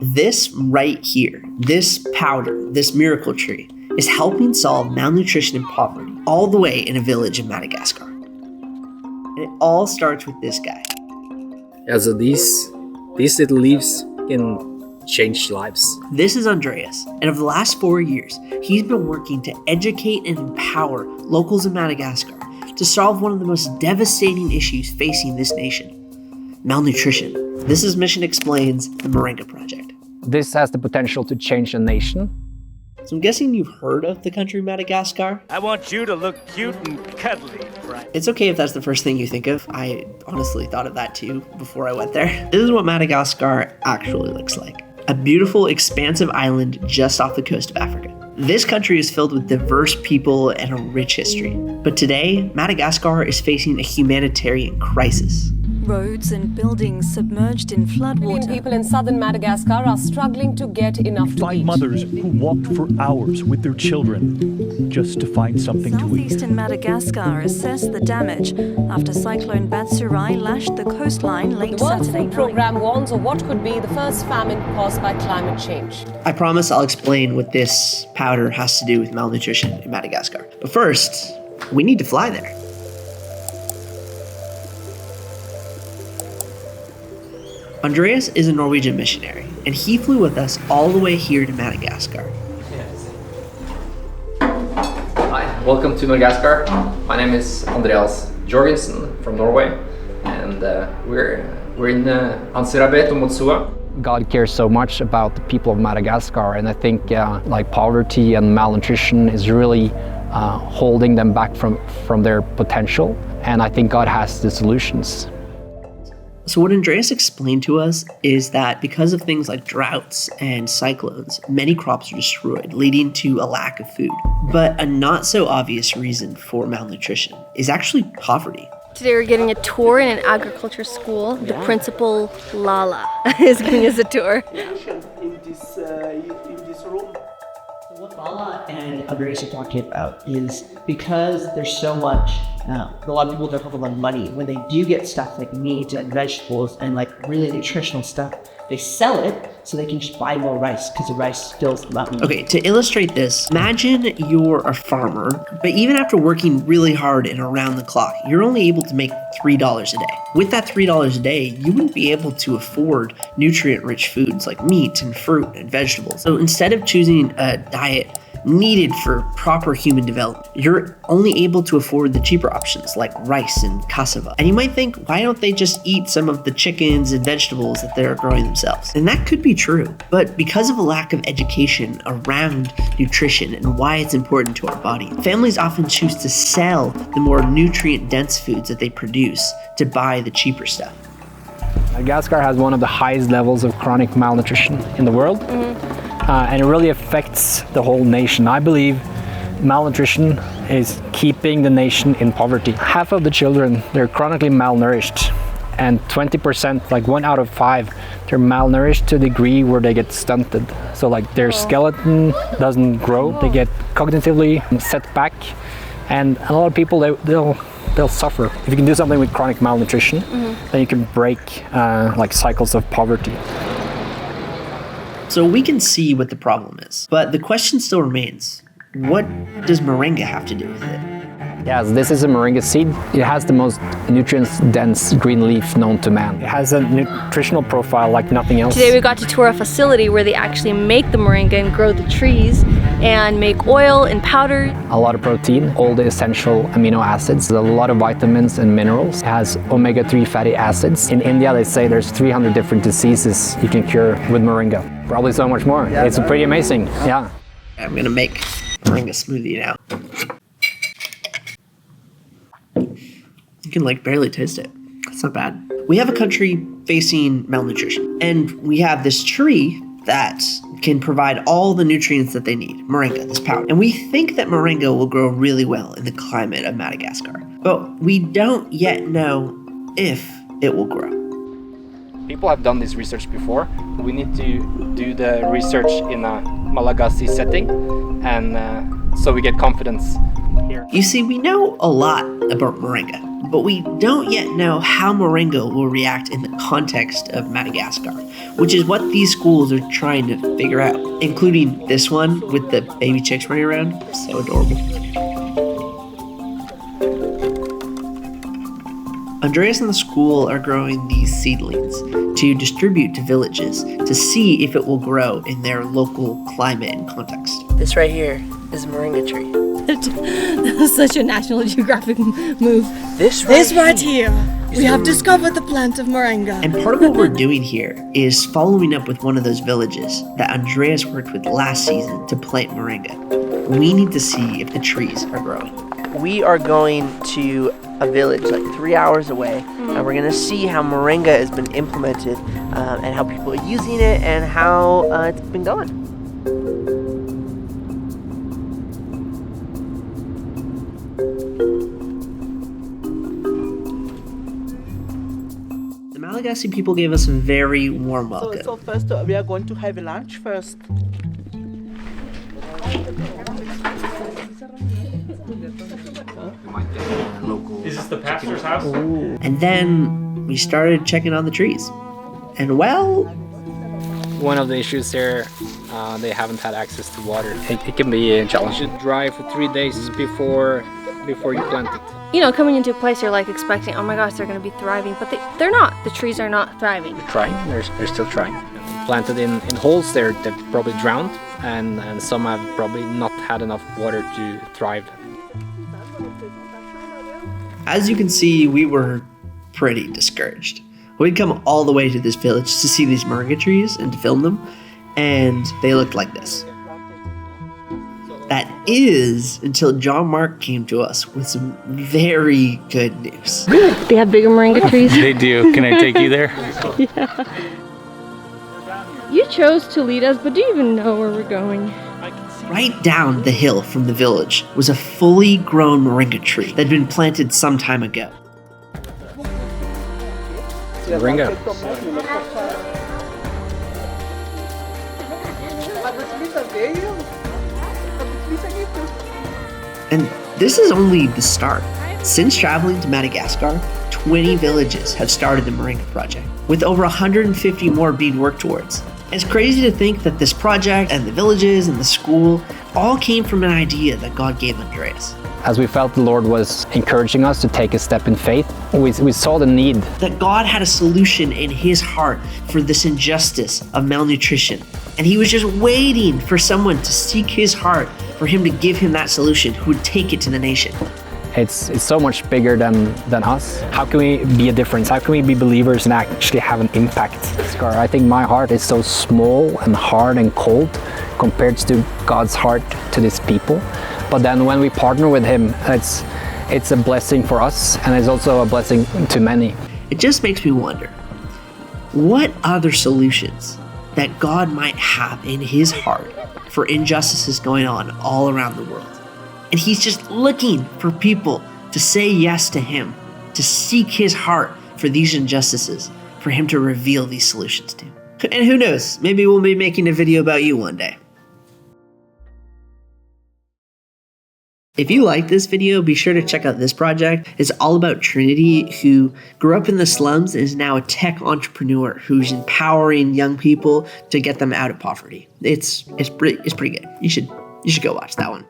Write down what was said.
This right here, this powder, this miracle tree, is helping solve malnutrition and poverty all the way in a village in Madagascar. And it all starts with this guy. Yeah, so these little leaves can change lives. This is Andreas, and over the last 4 years, he's been working to educate and empower locals in Madagascar to solve one of the most devastating issues facing this nation: malnutrition. This is Mission Explains, the Moringa Project. This has the potential to change a nation. So I'm guessing you've heard of the country Madagascar? I want you to look cute and cuddly, right? It's okay if that's the first thing you think of. I honestly thought of that too before I went there. This is what Madagascar actually looks like. A beautiful, expansive island just off the coast of Africa. This country is filled with diverse people and a rich history. But today, Madagascar is facing a humanitarian crisis. Roads and buildings submerged in floodwater. People in southern Madagascar are struggling to get enough to eat. Mothers who walked for hours with their children just to find something to eat. Southeastern Madagascar assessed the damage after Cyclone Batsurai lashed the coastline late The World Saturday Food Programme warns of what could be the first famine caused by climate change. I promise I'll explain what this powder has to do with malnutrition in Madagascar. But first, we need to fly there. Andreas is a Norwegian missionary, and he flew with us all the way here to Madagascar. Hi, welcome to Madagascar. My name is Andreas Jorgensen from Norway, and we're in Ansirabeto Motsua. God cares so much about the people of Madagascar, and I think like poverty and malnutrition is really holding them back from their potential, and I think God has the solutions. So what Andreas explained to us is that because of things like droughts and cyclones, many crops are destroyed, leading to a lack of food. But a not so obvious reason for malnutrition is actually poverty. Today we're getting a tour in an agriculture school. The principal, Lala, is giving us a tour. In this room. What Lala and Andreas are talking about is because there's so much, a lot of people don't have a lot of money. When they do get stuff like meat and vegetables and like really nutritional stuff, they sell it so they can just buy more rice because the rice fills them up. Okay, to illustrate this, imagine you're a farmer, but even after working really hard and around the clock, you're only able to make $3 a day. With that $3 a day, you wouldn't be able to afford nutrient-rich foods like meat and fruit and vegetables. So instead of choosing a diet needed for proper human development, you're only able to afford the cheaper options like rice and cassava. And you might think, why don't they just eat some of the chickens and vegetables that they're growing themselves? And that could be true, but because of a lack of education around nutrition and why it's important to our body, families often choose to sell the more nutrient-dense foods that they produce to buy the cheaper stuff. Madagascar has one of the highest levels of chronic malnutrition in the world. And it really affects the whole nation. I believe malnutrition is keeping the nation in poverty. Half of the children, they're chronically malnourished, and 20%, like 1 out of 5, they're malnourished to a degree where they get stunted. So like their skeleton doesn't grow, they get cognitively set back, and a lot of people, they'll suffer. If you can do something with chronic malnutrition, then you can break like cycles of poverty. So we can see what the problem is, but the question still remains, what does moringa have to do with it? Yes, this is a moringa seed. It has the most nutrient-dense green leaf known to man. It has a nutritional profile like nothing else. Today we got to tour a facility where they actually make the moringa and grow the trees and make oil and powder. A lot of protein, all the essential amino acids, a lot of vitamins and minerals. It has omega-3 fatty acids. In India, they say there's 300 different diseases you can cure with moringa. Probably so much more. Yeah, it's pretty amazing, yeah. I'm gonna make moringa smoothie now. You can like barely taste it. It's not bad. We have a country facing malnutrition, and we have this tree that can provide all the nutrients that they need, moringa, this powder. And we think that moringa will grow really well in the climate of Madagascar, but we don't yet know if it will grow. People have done this research before. We need to do the research in a Malagasy setting, and so we get confidence here. You see, we know a lot about moringa, but we don't yet know how moringa will react in the context of Madagascar, which is what these schools are trying to figure out, including this one with the baby chicks running around. So adorable. Andreas and the school are growing these seedlings to distribute to villages to see if it will grow in their local climate and context. This right here is a moringa tree. That was such a National Geographic move. This right here. We have discovered the plant of moringa. And part of what we're doing here is following up with one of those villages that Andreas worked with last season to plant moringa. We need to see if the trees are growing. We are going to a village like 3 hours away, and we're gonna see how moringa has been implemented and how people are using it and how it's been going. The Malagasy people gave us a very warm welcome. So first we are going to have a lunch first. Is this the pastor's house? And then we started checking on the trees. And well, One of the issues there, they haven't had access to water. It can be a challenge. You dry for 3 days before you plant it. You know, coming into a place you're like expecting, oh my gosh, they're going to be thriving, but they're not. The trees are not thriving. They're trying. They're still trying. Planted in holes, they've probably drowned, and some have probably not had enough water to thrive. as you can see, we were pretty discouraged. We'd come all the way to this village to see these moringa trees and to film them, and they looked like this. That is until John Mark came to us with some very good news. They have bigger moringa trees. They do. Can I take you there? Yeah. You chose to lead us, but do you even know where we're going? Right down the hill from the village was a fully grown moringa tree that had been planted some time ago. Moringa. And this is only the start. Since traveling to Madagascar, 20 villages have started the Moringa Project, with over 150 more being worked towards. It's crazy to think that this project and the villages and the school all came from an idea that God gave Andreas. As we felt the Lord was encouraging us to take a step in faith, we saw the need. That God had a solution in his heart for this injustice of malnutrition. And he was just waiting for someone to seek his heart for him to give him that solution who would take it to the nation. It's so much bigger than us. How can we be a difference? How can we be believers and actually have an impact? I think my heart is so small and hard and cold compared to God's heart to these people. But then when we partner with him, it's a blessing for us, and it's also a blessing to many. It just makes me wonder, what other solutions that God might have in his heart for injustices going on all around the world? And he's just looking for people to say yes to him, to seek his heart for these injustices, for him to reveal these solutions to. And who knows, maybe we'll be making a video about you one day. If you like this video, be sure to check out this project. It's all about Trinity, who grew up in the slums and is now a tech entrepreneur who's empowering young people to get them out of poverty. It's pretty good. You should go watch that one.